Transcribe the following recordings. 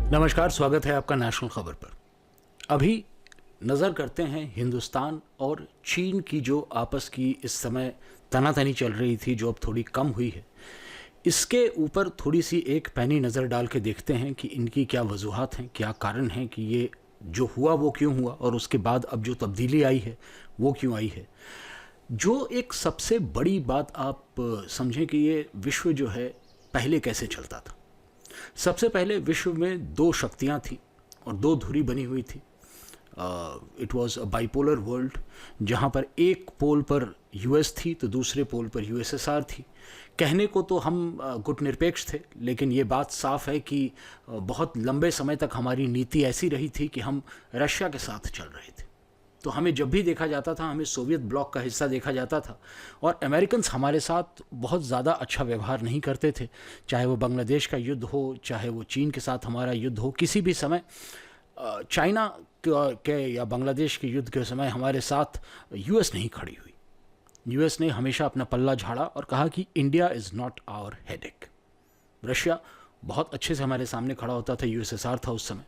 नमस्कार, स्वागत है आपका नेशनल खबर पर। अभी नज़र करते हैं हिंदुस्तान और चीन की जो आपस की इस समय तनातनी चल रही थी, जो अब थोड़ी कम हुई है, इसके ऊपर थोड़ी सी एक पैनी नज़र डाल के देखते हैं कि इनकी क्या वजूहात हैं, क्या कारण हैं कि ये जो हुआ वो क्यों हुआ, और उसके बाद अब जो तब्दीली आई है वो क्यों आई है। जो एक सबसे बड़ी बात आप समझें कि ये विश्व जो है पहले कैसे चलता था। सबसे पहले विश्व में दो शक्तियां थी और दो धुरी बनी हुई थी। It was a bipolar world, जहाँ पर एक पोल पर यूएस थी तो दूसरे पोल पर यूएसएसआर थी। कहने को तो हम गुटनिरपेक्ष थे, लेकिन ये बात साफ है कि बहुत लंबे समय तक हमारी नीति ऐसी रही थी कि हम रशिया के साथ चल रहे थे। तो हमें जब भी देखा जाता था, हमें सोवियत ब्लॉक का हिस्सा देखा जाता था, और अमेरिकन्स हमारे साथ बहुत ज़्यादा अच्छा व्यवहार नहीं करते थे। चाहे वो बांग्लादेश का युद्ध हो, चाहे वो चीन के साथ हमारा युद्ध हो, किसी भी समय चाइना के या बांग्लादेश के युद्ध के समय हमारे साथ यूएस नहीं खड़ी हुई। यूएस ने हमेशा अपना पल्ला झाड़ा और कहा कि India is not our headache. Russia बहुत अच्छे से हमारे सामने खड़ा होता था, यूएसएसआर था उस समय,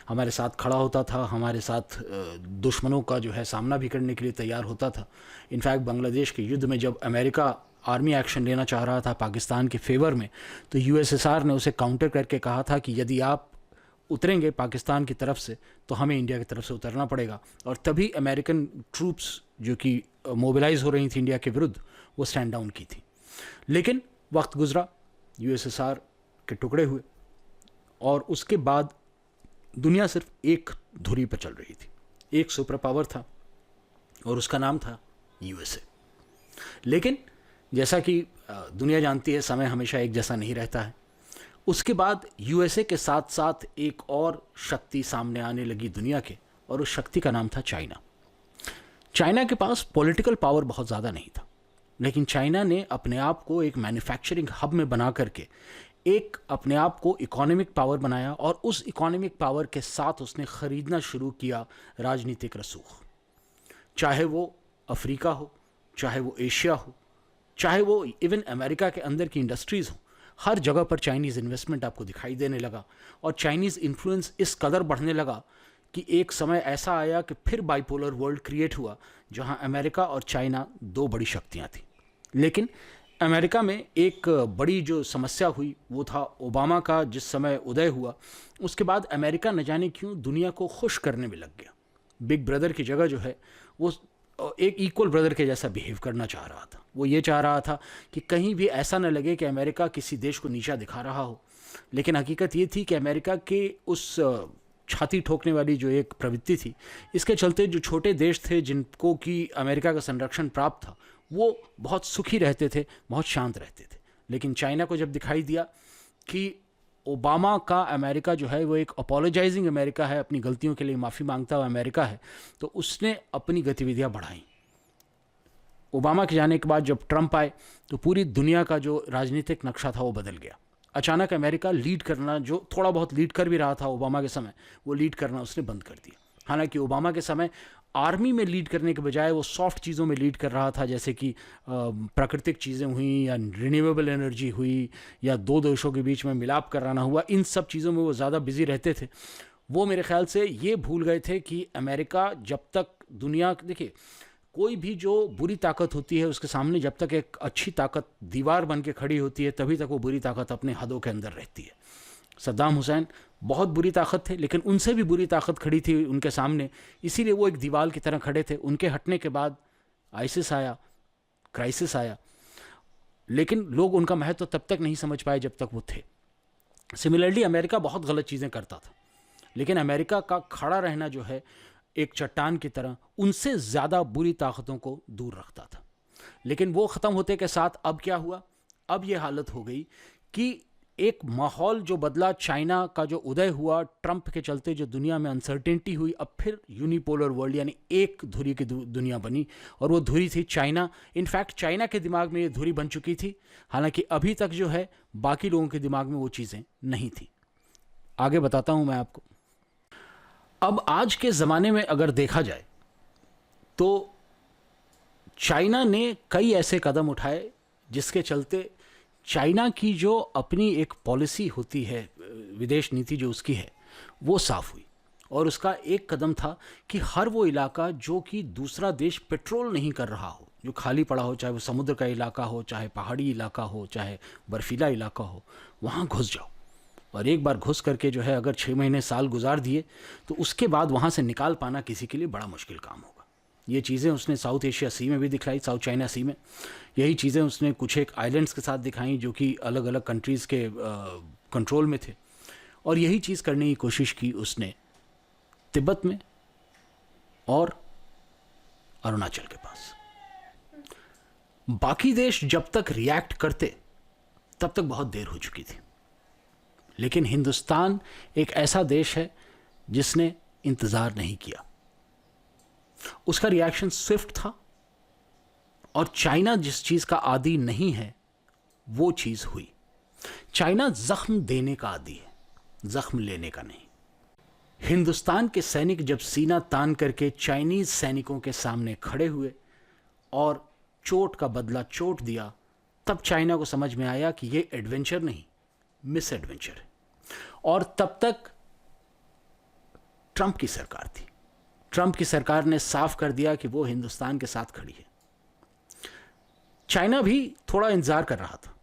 हमारे साथ खड़ा होता था, हमारे साथ दुश्मनों का जो है सामना भी करने के लिए तैयार होता था। इनफैक्ट बांग्लादेश के युद्ध में जब अमेरिका आर्मी एक्शन लेना चाह रहा था पाकिस्तान के फेवर में, तो यूएसएसआर ने उसे काउंटर करके कहा था कि यदि आप उतरेंगे पाकिस्तान की तरफ से तो हमें इंडिया की तरफ से उतरना पड़ेगा। और तभी अमेरिकन ट्रूप्स जो कि मोबिलाइज हो रही थी इंडिया के विरुद्ध, वो स्टैंड डाउन की थी। लेकिन वक्त गुजरा, यूएसएसआर के टुकड़े हुए, और उसके बाद दुनिया सिर्फ एक धुरी पर चल रही थी। एक सुपर पावर था और उसका नाम था यूएसए। लेकिन जैसा कि दुनिया जानती है, समय हमेशा एक जैसा नहीं रहता है। उसके बाद यूएसए के साथ साथ एक और शक्ति सामने आने लगी दुनिया के, और उस शक्ति का नाम था चाइना। चाइना के पास पॉलिटिकल पावर बहुत ज़्यादा नहीं था, लेकिन चाइना ने अपने आप को एक मैन्युफैक्चरिंग हब में बना करके एक अपने आप को इकोनॉमिक पावर बनाया, और उस इकोनॉमिक पावर के साथ उसने ख़रीदना शुरू किया राजनीतिक रसूख। चाहे वो अफ्रीका हो, चाहे वो एशिया हो, चाहे वो इवन अमेरिका के अंदर की इंडस्ट्रीज़ हो, हर जगह पर चाइनीज़ इन्वेस्टमेंट आपको दिखाई देने लगा। और चाइनीज़ इन्फ्लुएंस इस कदर बढ़ने लगा कि एक समय ऐसा आया कि फिर बाइपोलर वर्ल्ड क्रिएट हुआ, जहां अमेरिका और चाइना दो बड़ी शक्तियां थी। लेकिन अमेरिका में एक बड़ी जो समस्या हुई वो था ओबामा का जिस समय उदय हुआ, उसके बाद अमेरिका न जाने क्यों दुनिया को खुश करने में लग गया। बिग ब्रदर की जगह जो है वो एक इक्वल ब्रदर के जैसा बिहेव करना चाह रहा था। वो ये चाह रहा था कि कहीं भी ऐसा न लगे कि अमेरिका किसी देश को नीचा दिखा रहा हो। लेकिन हकीकत ये थी कि अमेरिका के उस छाती ठोकने वाली जो एक प्रवृत्ति थी, इसके चलते जो छोटे देश थे जिनको कि अमेरिका का संरक्षण प्राप्त था, वो बहुत सुखी रहते थे, बहुत शांत रहते थे। लेकिन चाइना को जब दिखाई दिया कि ओबामा का अमेरिका जो है वो एक अपोलोजाइजिंग अमेरिका है, अपनी गलतियों के लिए माफ़ी मांगता हुआ अमेरिका है, तो उसने अपनी गतिविधियां बढ़ाई। ओबामा के जाने के बाद जब ट्रंप आए तो पूरी दुनिया का जो राजनीतिक नक्शा था वो बदल गया। अचानक अमेरिका लीड करना, जो थोड़ा बहुत लीड कर भी रहा था ओबामा के समय, वो लीड करना उसने बंद कर दिया। हालांकि ओबामा के समय आर्मी में लीड करने के बजाय वो सॉफ्ट चीज़ों में लीड कर रहा था, जैसे कि प्राकृतिक चीज़ें हुई या रिन्यूएबल एनर्जी हुई या दो देशों के बीच में मिलाप कराना हुआ, इन सब चीज़ों में वो ज़्यादा बिजी रहते थे। वो मेरे ख्याल से ये भूल गए थे कि अमेरिका जब तक दुनिया, देखिए कोई भी जो बुरी ताकत होती है उसके सामने जब तक एक अच्छी ताकत दीवार बन के खड़ी होती है, तभी तक वो बुरी ताकत अपने हदों के अंदर रहती है। सद्दाम हुसैन बहुत बुरी ताकत थे, लेकिन उनसे भी बुरी ताकत खड़ी थी उनके सामने, इसीलिए वो एक दीवार की तरह खड़े थे। उनके हटने के बाद आईसिस आया, क्राइसिस आया, लेकिन लोग उनका महत्व तब तक नहीं समझ पाए जब तक वो थे। सिमिलरली अमेरिका बहुत गलत चीज़ें करता था, लेकिन अमेरिका का खड़ा रहना जो है एक चट्टान की तरह उनसे ज़्यादा बुरी ताकतों को दूर रखता था। लेकिन वो ख़त्म होते के साथ अब क्या हुआ, अब ये हालत हो गई कि एक माहौल जो बदला, चाइना का जो उदय हुआ ट्रंप के चलते, जो दुनिया में अनसर्टेनिटी हुई, अब फिर यूनिपोलर वर्ल्ड यानी एक धुरी की दुनिया बनी, और वो धुरी थी चाइना। इनफैक्ट चाइना के दिमाग में ये धुरी बन चुकी थी, हालांकि अभी तक जो है बाकी लोगों के दिमाग में वो चीज़ें नहीं थी। आगे बताता हूँ मैं आपको। अब आज के ज़माने में अगर देखा जाए तो चाइना ने कई ऐसे कदम उठाए जिसके चलते चाइना की जो अपनी एक पॉलिसी होती है, विदेश नीति जो उसकी है, वो साफ़ हुई। और उसका एक कदम था कि हर वो इलाका जो कि दूसरा देश पेट्रोल नहीं कर रहा हो, जो खाली पड़ा हो, चाहे वो समुद्र का इलाका हो, चाहे पहाड़ी इलाका हो, चाहे बर्फीला इलाका हो, वहाँ घुस जाओ। और एक बार घुस करके जो है अगर 6 महीने साल गुजार दिए तो उसके बाद वहाँ से निकाल पाना किसी के लिए बड़ा मुश्किल काम होगा। ये चीज़ें उसने साउथ एशिया सी में भी दिखलाई, साउथ चाइना सी में। यही चीज़ें उसने कुछ एक आइलैंड्स के साथ दिखाई जो कि अलग अलग कंट्रीज़ के कंट्रोल में थे। और यही चीज़ करने की कोशिश की उसने तिब्बत में और अरुणाचल के पास। बाकी देश जब तक रिएक्ट करते तब तक बहुत देर हो चुकी थी। लेकिन हिंदुस्तान एक ऐसा देश है जिसने इंतज़ार नहीं किया। उसका रिएक्शन स्विफ्ट था। और चाइना जिस चीज़ का आदी नहीं है वो चीज़ हुई। चाइना जख्म देने का आदी है, जख्म लेने का नहीं। हिंदुस्तान के सैनिक जब सीना तान करके चाइनीज़ सैनिकों के सामने खड़े हुए और चोट का बदला चोट दिया, तब चाइना को समझ में आया कि ये एडवेंचर नहीं, मिस एडवेंचर है। और तब तक ट्रंप की सरकार थी। ट्रंप की सरकार ने साफ कर दिया कि वो हिंदुस्तान के साथ खड़ी है। चाइना भी थोड़ा इंतजार कर रहा था।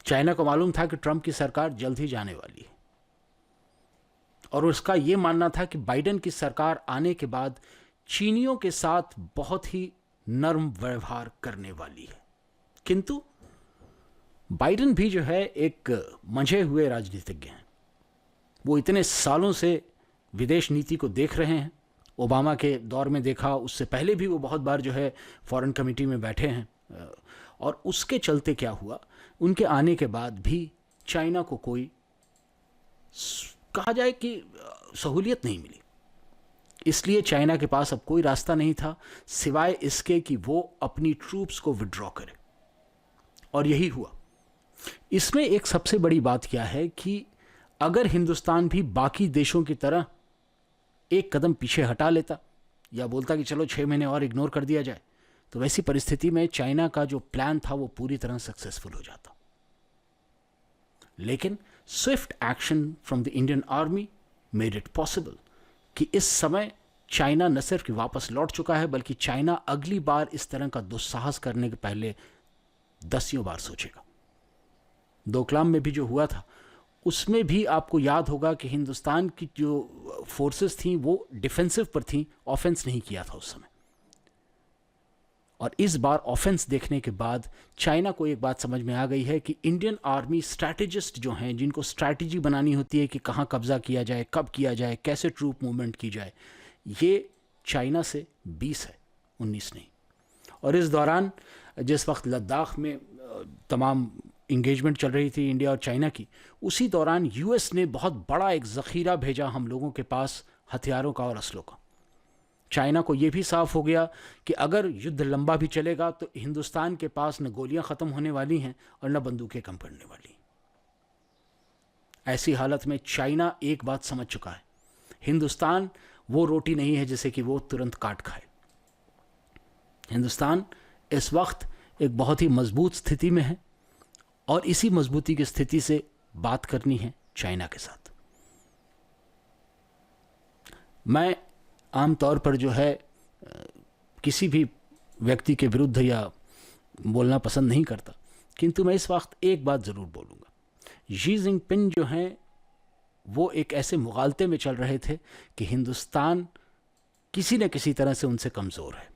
चाइना को मालूम था कि ट्रंप की सरकार जल्द ही जाने वाली है और उसका यह मानना था कि बाइडेन की सरकार आने के बाद चीनियों के साथ बहुत ही नर्म व्यवहार करने वाली है। किंतु बाइडेन भी जो है एक मंझे हुए राजनीतिज्ञ हैं। वो इतने सालों से विदेश नीति को देख रहे हैं। ओबामा के दौर में देखा, उससे पहले भी वो बहुत बार जो है फॉरेन कमेटी में बैठे हैं। और उसके चलते क्या हुआ, उनके आने के बाद भी चाइना को कोई कहा जाए कि सहूलियत नहीं मिली। इसलिए चाइना के पास अब कोई रास्ता नहीं था सिवाय इसके कि वो अपनी ट्रूप्स को विड्रॉ करे। और यही हुआ। इसमें एक सबसे बड़ी बात क्या है कि अगर हिंदुस्तान भी बाकी देशों की तरह एक कदम पीछे हटा लेता या बोलता कि चलो 6 महीने और इग्नोर कर दिया जाए, तो वैसी परिस्थिति में चाइना का जो प्लान था वो पूरी तरह सक्सेसफुल हो जाता। लेकिन Swift action from the Indian army made it possible कि इस समय चाइना न सिर्फ कि वापस लौट चुका है, बल्कि चाइना अगली बार इस तरह का दुस्साहस करने के पहले 10 बार सोचेगा। डोकलाम में भी जो हुआ था उसमें भी आपको याद होगा कि हिंदुस्तान की जो फोर्सेस थी वो डिफेंसिव पर थी, ऑफेंस नहीं किया था उस समय। और इस बार ऑफेंस देखने के बाद चाइना को एक बात समझ में आ गई है कि इंडियन आर्मी स्ट्रैटेजिस्ट जो हैं, जिनको स्ट्रैटेजी बनानी होती है कि कहाँ कब्जा किया जाए, कब किया जाए, कैसे ट्रूप मूवमेंट की जाए, ये चाइना से 20 है, 19 नहीं। और इस दौरान जिस वक्त लद्दाख में तमाम इंगेजमेंट चल रही थी इंडिया और चाइना की, उसी दौरान यूएस ने बहुत बड़ा एक ज़ख़ीरा भेजा हम लोगों के पास हथियारों का और असलों का। चाइना को यह भी साफ हो गया कि अगर युद्ध लंबा भी चलेगा तो हिंदुस्तान के पास न गोलियां ख़त्म होने वाली हैं और न बंदूकें कम पड़ने वाली। ऐसी हालत में चाइना एक बात समझ चुका है, हिंदुस्तान वो रोटी नहीं है जिसे कि वो तुरंत काट खाए। हिंदुस्तान इस वक्त एक बहुत ही मजबूत स्थिति में है और इसी मजबूती की स्थिति से बात करनी है चाइना के साथ। मैं आमतौर पर जो है किसी भी व्यक्ति के विरुद्ध या बोलना पसंद नहीं करता, किंतु मैं इस वक्त एक बात ज़रूर बोलूँगा। शी जिनपिंग जो हैं वो एक ऐसे मुगालते में चल रहे थे कि हिंदुस्तान किसी न किसी तरह से उनसे कमज़ोर है,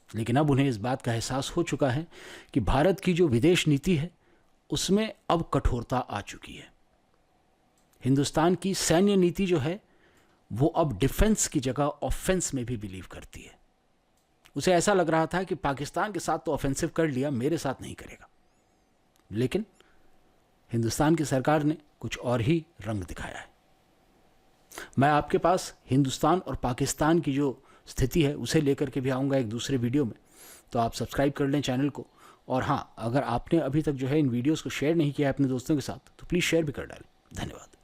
लेकिन अब उन्हें इस बात का एहसास हो चुका है कि भारत की जो विदेश नीति है उसमें अब कठोरता आ चुकी है। हिंदुस्तान की सैन्य नीति जो है वो अब डिफेंस की जगह ऑफेंस में भी बिलीव करती है। उसे ऐसा लग रहा था कि पाकिस्तान के साथ तो ऑफेंसिव कर लिया, मेरे साथ नहीं करेगा। लेकिन हिंदुस्तान की सरकार ने कुछ और ही रंग दिखाया है। मैं आपके पास हिंदुस्तान और पाकिस्तान की जो स्थिति है उसे लेकर के भी आऊँगा एक दूसरे वीडियो में, तो आप सब्सक्राइब कर लें चैनल को। और हाँ, अगर आपने अभी तक जो है इन वीडियोस को शेयर नहीं किया है अपने दोस्तों के साथ तो प्लीज़ शेयर भी कर डालें। धन्यवाद।